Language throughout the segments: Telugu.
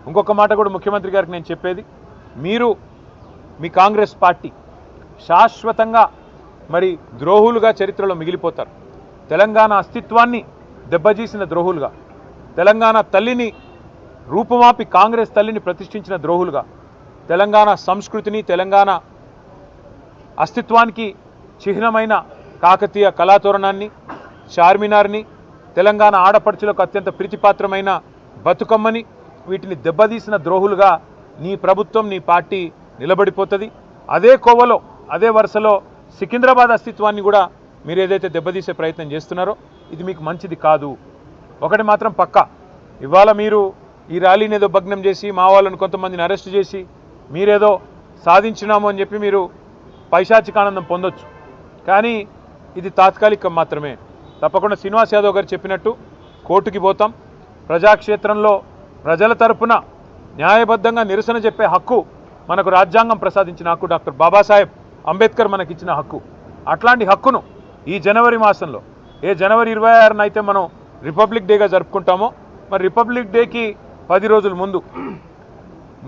ఇంకొక మాట కూడా ముఖ్యమంత్రి గారికి నేను చెప్పేది, మీరు మీ కాంగ్రెస్ పార్టీ శాశ్వతంగా మరి ద్రోహులుగా చరిత్రలో మిగిలిపోతారు. తెలంగాణ అస్తిత్వాన్ని దెబ్బతీసిన ద్రోహులుగా, తెలంగాణ తల్లిని రూపుమాపి కాంగ్రెస్ తల్లిని ప్రతిష్ఠించిన ద్రోహులుగా, తెలంగాణ సంస్కృతిని తెలంగాణ అస్తిత్వానికి చిహ్నమైన కాకతీయ కళాతోరణాన్ని, చార్మినార్ని, తెలంగాణ ఆడపడుచులకు అత్యంత ప్రీతిపాత్రమైన బతుకమ్మని, వీటిని దెబ్బతీసిన ద్రోహులుగా నీ ప్రభుత్వం నీ పార్టీ నిలబడిపోతుంది. అదే కోవలో అదే వరుసలో సికింద్రాబాద్ అస్తిత్వాన్ని కూడా మీరు ఏదైతే దెబ్బతీసే ప్రయత్నం చేస్తున్నారో ఇది మీకు మంచిది కాదు. ఒకటి మాత్రం పక్కా, ఇవాళ మీరు ఈ ర్యాలీని ఏదో భగ్నం చేసి మా వాళ్ళని కొంతమందిని అరెస్ట్ చేసి మీరేదో సాధించినాము అని చెప్పి మీరు పైశాచికానందం పొందొచ్చు, కానీ ఇది తాత్కాలికం మాత్రమే. తప్పకుండా శ్రీనివాస్ యాదవ్ గారు చెప్పినట్టు కోర్టుకి పోతాం. ప్రజాక్షేత్రంలో ప్రజల తరపున న్యాయబద్ధంగా నిరసన చెప్పే హక్కు మనకు రాజ్యాంగం ప్రసాదించిన హక్కు, డాక్టర్ బాబాసాహెబ్ అంబేద్కర్ మనకిచ్చిన హక్కు. అట్లాంటి హక్కును ఈ జనవరి మాసంలో ఏ జనవరి 26న అయితే మనం రిపబ్లిక్ డేగా జరుపుకుంటామో, మరి రిపబ్లిక్ డేకి 10 రోజుల ముందు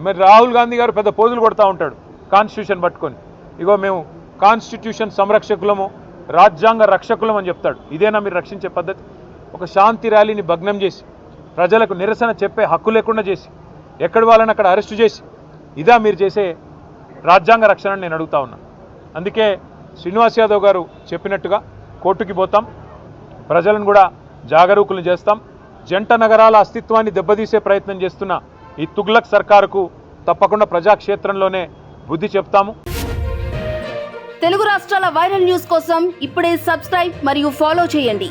మరి రాహుల్ గాంధీ గారు పెద్ద పోజులు కొడతా ఉంటాడు కాన్స్టిట్యూషన్ పట్టుకొని, ఇగో మేము కాన్స్టిట్యూషన్ సంరక్షకులము రాజ్యాంగ రక్షకులం అని చెప్తాడు. ఇదేనా మీరు రక్షించే పద్ధతి? ఒక శాంతి ర్యాలీని భగ్నం చేసి ప్రజలకు నిరసన చెప్పే హక్కు లేకుండా చేసి ఎక్కడి వాళ్ళని అక్కడ అరెస్టు చేసి ఇదా మీరు చేసే రాజ్యాంగ రక్షణ నేను అడుగుతా ఉన్నా. అందుకే శ్రీనివాస్ యాదవ్ గారు చెప్పినట్టుగా కోర్టుకి పోతాం, ప్రజలను కూడా జాగరూకులు చేస్తాం. జంట నగరాల అస్తిత్వాన్ని దెబ్బతీసే ప్రయత్నం చేస్తున్న ఈ తుగ్లక్ సర్కారుకు తప్పకుండా ప్రజాక్షేత్రంలోనే బుద్ధి చెప్తాము. తెలుగు రాష్ట్రాల వైరల్ న్యూస్ కోసం ఇప్పుడే సబ్స్క్రైబ్ మరియు ఫాలో చేయండి.